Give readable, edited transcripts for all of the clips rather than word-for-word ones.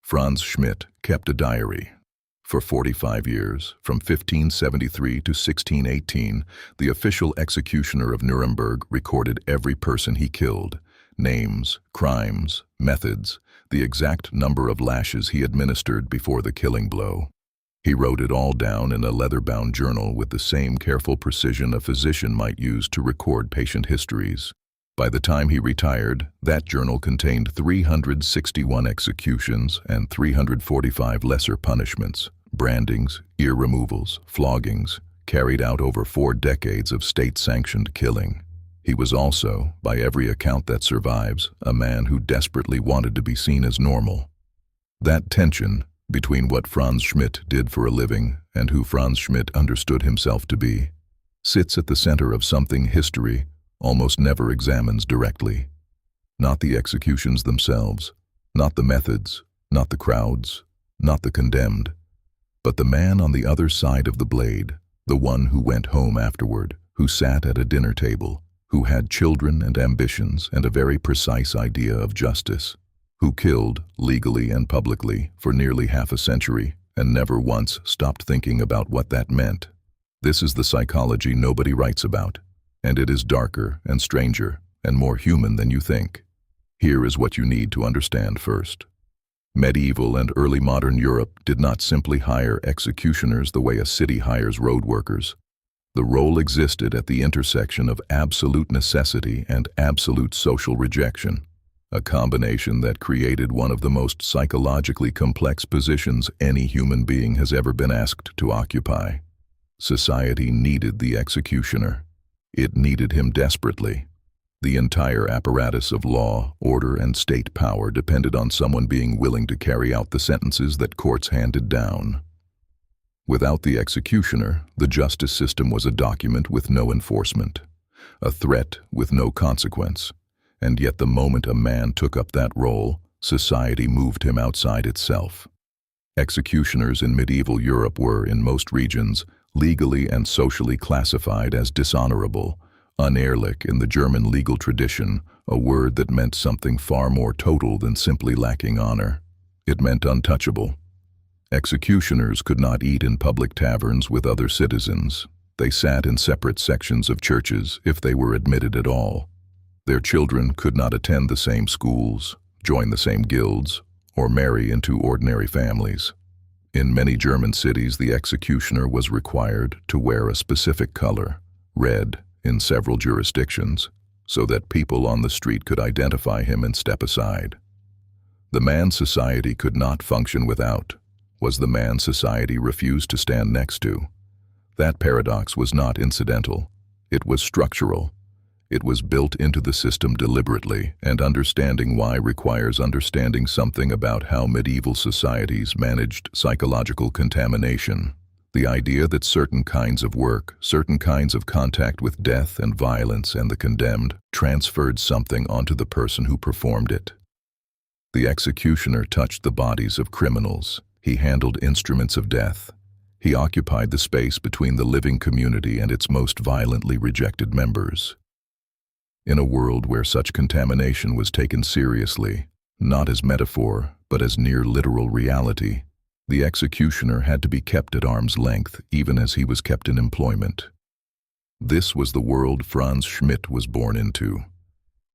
Franz Schmidt kept a diary. For 45 years, from 1573 to 1618, the official executioner of Nuremberg recorded every person he killed, names, crimes, methods, the exact number of lashes he administered before the killing blow. He wrote it all down in a leather-bound journal with the same careful precision a physician might use to record patient histories. By the time he retired, that journal contained 361 executions and 345 lesser punishments, brandings, ear removals, floggings, carried out over 4 decades of state-sanctioned killing. He was also, by every account that survives, a man who desperately wanted to be seen as normal. That tension between what Franz Schmidt did for a living and who Franz Schmidt understood himself to be sits at the center of something history almost never examines directly. Not the executions themselves, not the methods, not the crowds, not the condemned, but the man on the other side of the blade, the one who went home afterward, who sat at a dinner table, who had children and ambitions and a very precise idea of justice, who killed, legally and publicly, for nearly half a century, and never once stopped thinking about what that meant. This is the psychology nobody writes about, and it is darker and stranger and more human than you think. Here is what you need to understand first. Medieval and early modern Europe did not simply hire executioners the way a city hires road workers. The role existed at the intersection of absolute necessity and absolute social rejection, a combination that created one of the most psychologically complex positions any human being has ever been asked to occupy. Society needed the executioner. It needed him desperately. The entire apparatus of law, order, and state power depended on someone being willing to carry out the sentences that courts handed down. Without the executioner, the justice system was a document with no enforcement, a threat with no consequence, and yet the moment a man took up that role, society moved him outside itself. Executioners in medieval Europe were, in most regions, legally and socially classified as dishonorable, unehrlich in the German legal tradition, a word that meant something far more total than simply lacking honor. It meant untouchable. Executioners could not eat in public taverns with other citizens. They sat in separate sections of churches if they were admitted at all. Their children could not attend the same schools, join the same guilds, or marry into ordinary families. In many German cities, the executioner was required to wear a specific color, red, in several jurisdictions, so that people on the street could identify him and step aside. The man society could not function without was the man society refused to stand next to. That paradox was not incidental. It was structural. It was built into the system deliberately, and understanding why requires understanding something about how medieval societies managed psychological contamination. The idea that certain kinds of work, certain kinds of contact with death and violence and the condemned, transferred something onto the person who performed it. The executioner touched the bodies of criminals. He handled instruments of death. He occupied the space between the living community and its most violently rejected members. In a world where such contamination was taken seriously, not as metaphor, but as near literal reality, the executioner had to be kept at arm's length even as he was kept in employment. This was the world Franz Schmidt was born into.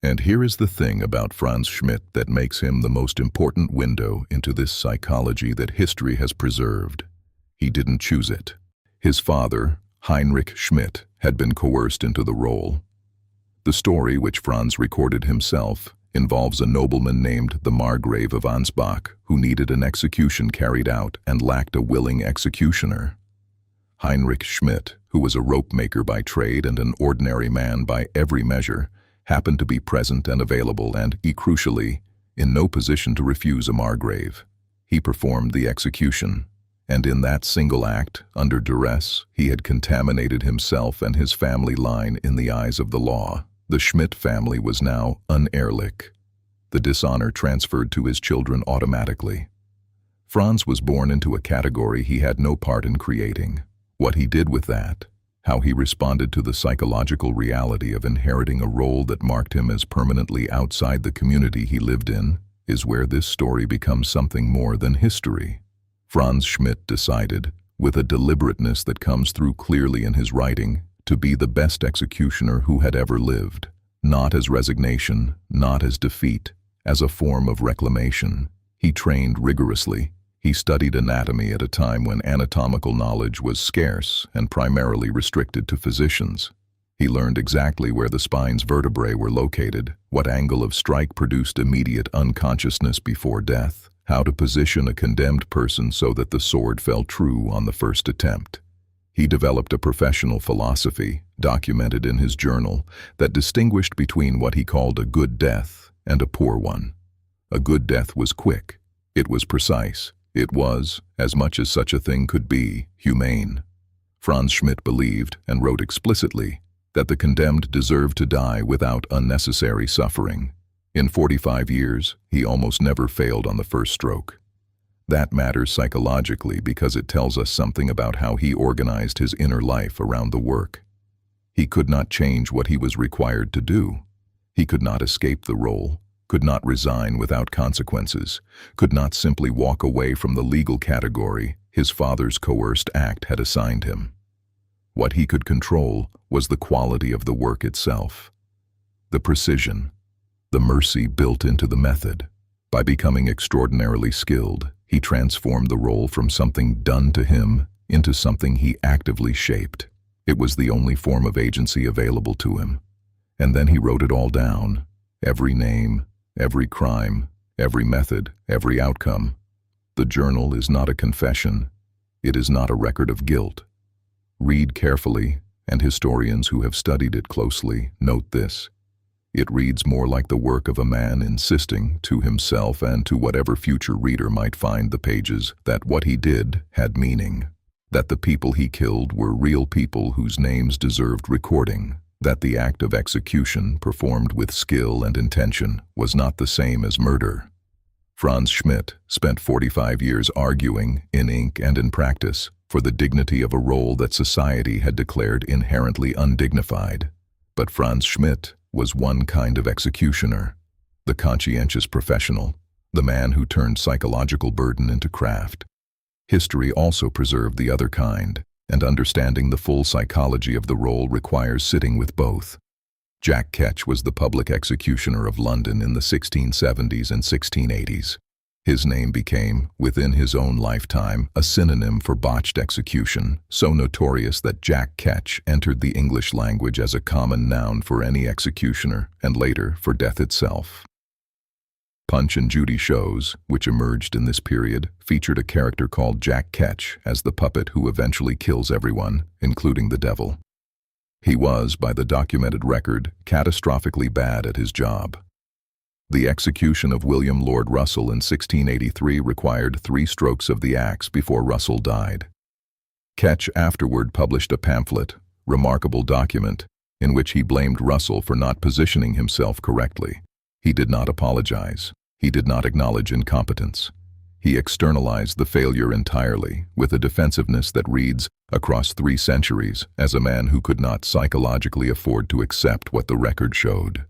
And here is the thing about Franz Schmidt that makes him the most important window into this psychology that history has preserved. He didn't choose it. His father, Heinrich Schmidt, had been coerced into the role. The story, which Franz recorded himself, involves a nobleman named the Margrave of Ansbach who needed an execution carried out and lacked a willing executioner. Heinrich Schmidt, who was a rope maker by trade and an ordinary man by every measure, happened to be present and available and, crucially, in no position to refuse a Margrave. He performed the execution, and in that single act, under duress, he had contaminated himself and his family line in the eyes of the law. The Schmidt family was now unehrlich. The dishonor transferred to his children automatically. Franz was born into a category he had no part in creating. What he did with that, how he responded to the psychological reality of inheriting a role that marked him as permanently outside the community he lived in, is where this story becomes something more than history. Franz Schmidt decided, with a deliberateness that comes through clearly in his writing, to be the best executioner who had ever lived, not as resignation, not as defeat, as a form of reclamation. He trained rigorously. He studied anatomy at a time when anatomical knowledge was scarce and primarily restricted to physicians. He learned exactly where the spine's vertebrae were located, what angle of strike produced immediate unconsciousness before death, how to position a condemned person so that the sword fell true on the first attempt. He developed a professional philosophy, documented in his journal, that distinguished between what he called a good death and a poor one. A good death was quick. It was precise. It was, as much as such a thing could be, humane. Franz Schmidt believed, and wrote explicitly, that the condemned deserved to die without unnecessary suffering. In 45 years, he almost never failed on the first stroke. That matters psychologically because it tells us something about how he organized his inner life around the work. He could not change what he was required to do. He could not escape the role, could not resign without consequences, could not simply walk away from the legal category his father's coerced act had assigned him. What he could control was the quality of the work itself, the precision, the mercy built into the method. By becoming extraordinarily skilled, he transformed the role from something done to him into something he actively shaped. It was the only form of agency available to him. And then he wrote it all down, every name, every crime, every method, every outcome. The journal is not a confession. It is not a record of guilt. Read carefully, and historians who have studied it closely note this. It reads more like the work of a man insisting to himself and to whatever future reader might find the pages that what he did had meaning, that the people he killed were real people whose names deserved recording, that the act of execution performed with skill and intention was not the same as murder. Franz Schmidt spent 45 years arguing, in ink and in practice, for the dignity of a role that society had declared inherently undignified. But Franz Schmidt was one kind of executioner, the conscientious professional, the man who turned psychological burden into craft. History also preserved the other kind, and understanding the full psychology of the role requires sitting with both. Jack Ketch was the public executioner of London in the 1670s and 1680s. His name became, within his own lifetime, a synonym for botched execution, so notorious that Jack Ketch entered the English language as a common noun for any executioner, and later for death itself. Punch and Judy shows, which emerged in this period, featured a character called Jack Ketch as the puppet who eventually kills everyone, including the devil. He was, by the documented record, catastrophically bad at his job. The execution of William Lord Russell in 1683 required 3 strokes of the axe before Russell died. Ketch afterward published a pamphlet, remarkable document, in which he blamed Russell for not positioning himself correctly. He did not apologize. He did not acknowledge incompetence. He externalized the failure entirely, with a defensiveness that reads, across 3 centuries, as a man who could not psychologically afford to accept what the record showed.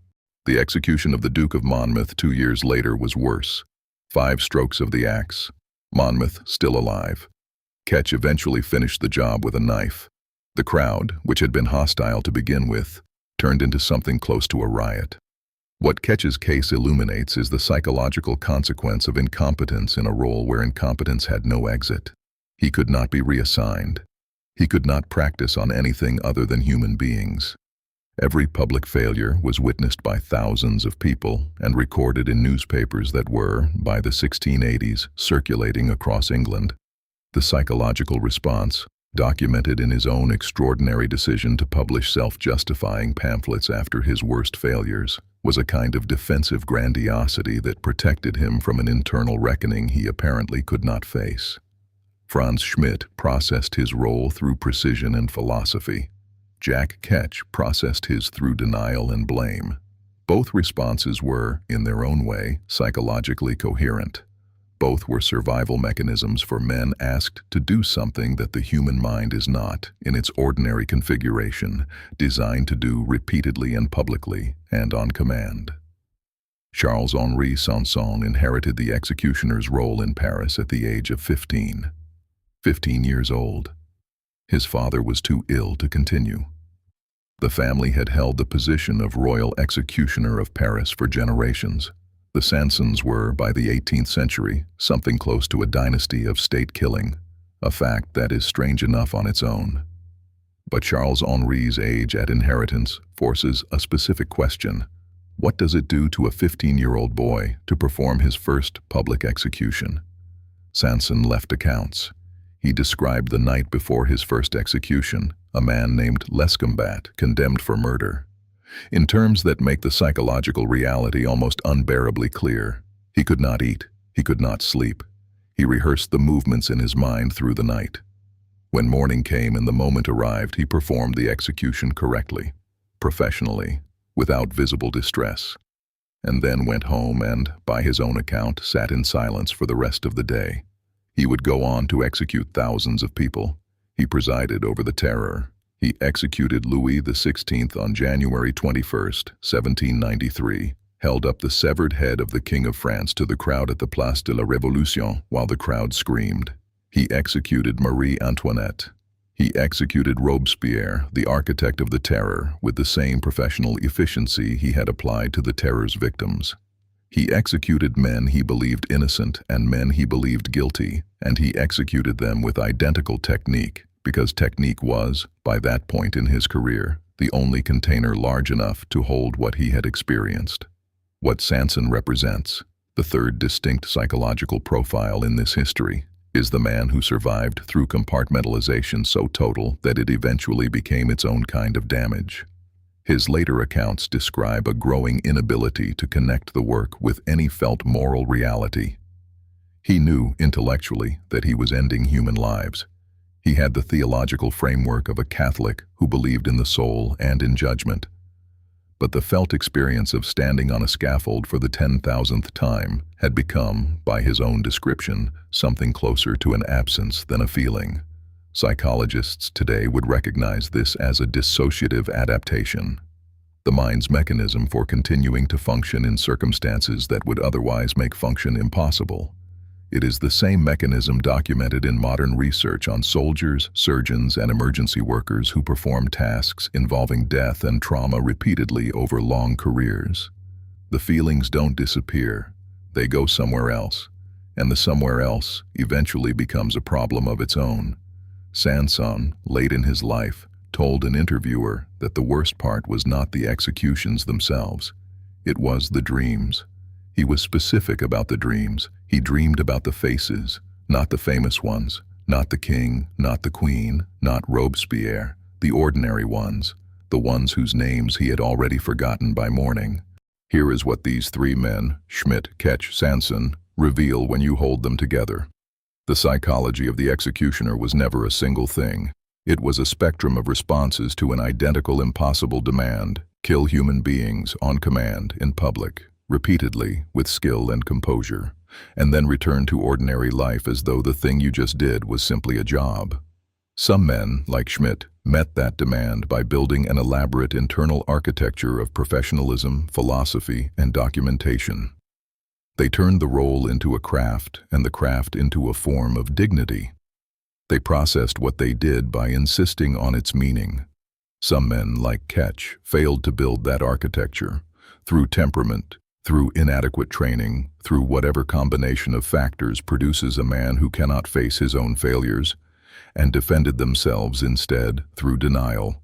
The execution of the Duke of Monmouth 2 years later was worse. 5 strokes of the axe. Monmouth still alive. Ketch eventually finished the job with a knife. The crowd, which had been hostile to begin with, turned into something close to a riot. What Ketch's case illuminates is the psychological consequence of incompetence in a role where incompetence had no exit. He could not be reassigned. He could not practice on anything other than human beings. Every public failure was witnessed by thousands of people and recorded in newspapers that were, by the 1680s, circulating across England. The psychological response, documented in his own extraordinary decision to publish self-justifying pamphlets after his worst failures, was a kind of defensive grandiosity that protected him from an internal reckoning he apparently could not face. Franz Schmidt processed his role through precision and philosophy. Jack Ketch processed his through denial and blame. Both responses were, in their own way, psychologically coherent. Both were survival mechanisms for men asked to do something that the human mind is not, in its ordinary configuration, designed to do repeatedly and publicly and on command. Charles-Henri Sanson inherited the executioner's role in Paris at the age of 15. 15 years old. His father was too ill to continue. The family had held the position of royal executioner of Paris for generations. The Sansons were, by the 18th century, something close to a dynasty of state killing, a fact that is strange enough on its own. But Charles-Henri's age at inheritance forces a specific question. What does it do to a 15-year-old boy to perform his first public execution? Sanson left accounts. He described the night before his first execution, a man named Lescombat, condemned for murder, in terms that make the psychological reality almost unbearably clear. He could not eat. He could not sleep. He rehearsed the movements in his mind through the night. When morning came and the moment arrived, he performed the execution correctly, professionally, without visible distress, and then went home and, by his own account, sat in silence for the rest of the day. He would go on to execute thousands of people. He presided over the terror. He executed Louis XVI on January 21, 1793, held up the severed head of the King of France to the crowd at the Place de la Révolution while the crowd screamed. He executed Marie Antoinette. He executed Robespierre, the architect of the terror, with the same professional efficiency he had applied to the terror's victims. He executed men he believed innocent and men he believed guilty, and he executed them with identical technique, because technique was, by that point in his career, the only container large enough to hold what he had experienced. What Sanson represents, the third distinct psychological profile in this history, is the man who survived through compartmentalization so total that it eventually became its own kind of damage. His later accounts describe a growing inability to connect the work with any felt moral reality. He knew, intellectually, that he was ending human lives. He had the theological framework of a Catholic who believed in the soul and in judgment. But the felt experience of standing on a scaffold for the 10,000th time had become, by his own description, something closer to an absence than a feeling. Psychologists today would recognize this as a dissociative adaptation, the mind's mechanism for continuing to function in circumstances that would otherwise make function impossible. It is the same mechanism documented in modern research on soldiers, surgeons, and emergency workers who perform tasks involving death and trauma repeatedly over long careers. The feelings don't disappear, they go somewhere else, and the somewhere else eventually becomes a problem of its own. Sanson, late in his life, told an interviewer that the worst part was not the executions themselves, it was the dreams. He was specific about the dreams. He dreamed about the faces, not the famous ones, not the king, not the queen, not Robespierre, the ordinary ones, the ones whose names he had already forgotten by morning. Here is what these three men, Schmidt, Ketch, Sanson, reveal when you hold them together. The psychology of the executioner was never a single thing. It was a spectrum of responses to an identical impossible demand: kill human beings on command in public, repeatedly, with skill and composure, and then return to ordinary life as though the thing you just did was simply a job. Some men, like Schmidt, met that demand by building an elaborate internal architecture of professionalism, philosophy, and documentation. They turned the role into a craft and the craft into a form of dignity. They processed what they did by insisting on its meaning. Some men, like Ketch, failed to build that architecture. Through temperament, through inadequate training, through whatever combination of factors produces a man who cannot face his own failures, and defended themselves instead through denial.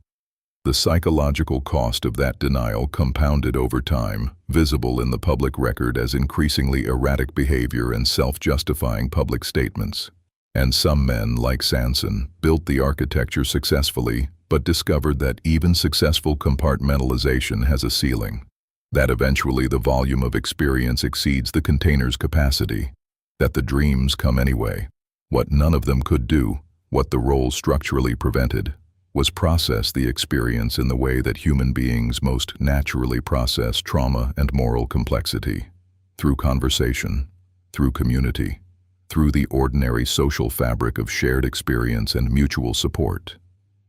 The psychological cost of that denial compounded over time, visible in the public record as increasingly erratic behavior and self-justifying public statements. And some men, like Sanson, built the architecture successfully, but discovered that even successful compartmentalization has a ceiling. That eventually the volume of experience exceeds the container's capacity, that the dreams come anyway. What none of them could do, what the role structurally prevented, was process the experience in the way that human beings most naturally process trauma and moral complexity, through conversation, through community, through the ordinary social fabric of shared experience and mutual support.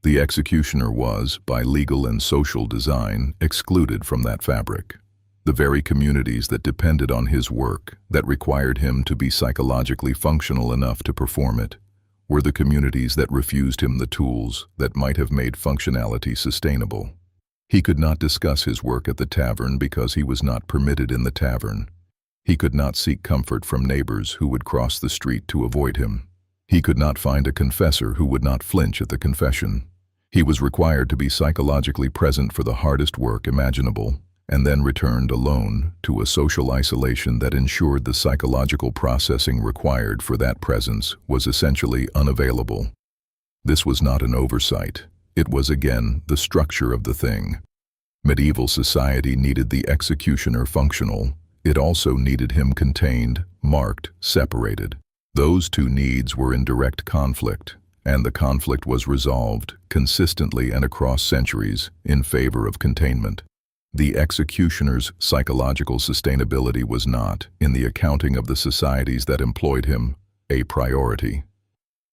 The executioner was, by legal and social design, excluded from that fabric. The very communities that depended on his work, that required him to be psychologically functional enough to perform it, were the communities that refused him the tools that might have made functionality sustainable. He could not discuss his work at the tavern because he was not permitted in the tavern. He could not seek comfort from neighbors who would cross the street to avoid him. He could not find a confessor who would not flinch at the confession. He was required to be psychologically present for the hardest work imaginable, and then returned alone to a social isolation that ensured the psychological processing required for that presence was essentially unavailable. This was not an oversight. It was again the structure of the thing. Medieval society needed the executioner functional. It also needed him contained, marked, separated. Those two needs were in direct conflict, and the conflict was resolved, consistently and across centuries, in favor of containment. The executioner's psychological sustainability was not, in the accounting of the societies that employed him, a priority.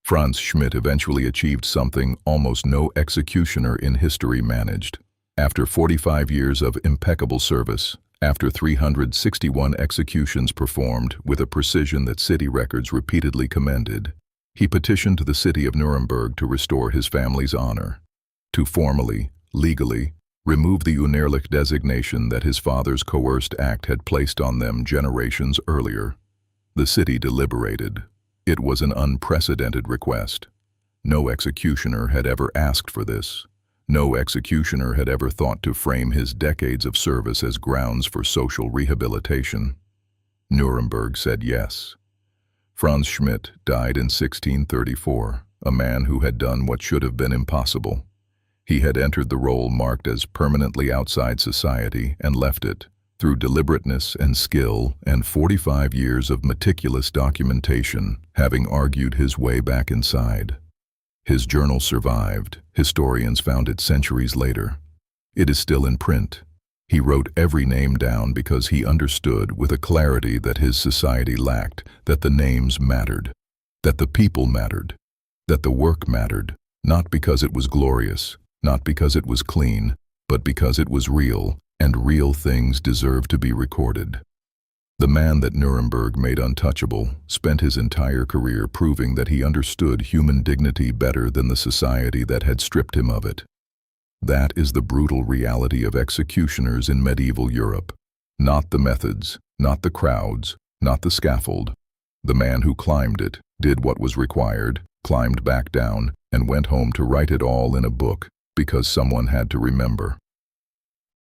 Franz Schmidt eventually achieved something almost no executioner in history managed. After 45 years of impeccable service, after 361 executions performed with a precision that city records repeatedly commended, he petitioned the city of Nuremberg to restore his family's honor, to formally, legally, remove the Unehrlich designation that his father's coerced act had placed on them generations earlier. The city deliberated. It was an unprecedented request. No executioner had ever asked for this. No executioner had ever thought to frame his decades of service as grounds for social rehabilitation. Nuremberg said yes. Franz Schmidt died in 1634, a man who had done what should have been impossible. He had entered the role marked as permanently outside society and left it, through deliberateness and skill and 45 years of meticulous documentation, having argued his way back inside. His journal survived. Historians found it centuries later. It is still in print. He wrote every name down because he understood with a clarity that his society lacked, that the names mattered, that the people mattered, that the work mattered, not because it was glorious, not because it was clean, but because it was real, and real things deserved to be recorded. The man that Nuremberg made untouchable spent his entire career proving that he understood human dignity better than the society that had stripped him of it. That is the brutal reality of executioners in medieval Europe. Not the methods, not the crowds, not the scaffold. The man who climbed it, did what was required, climbed back down, and went home to write it all in a book, because someone had to remember.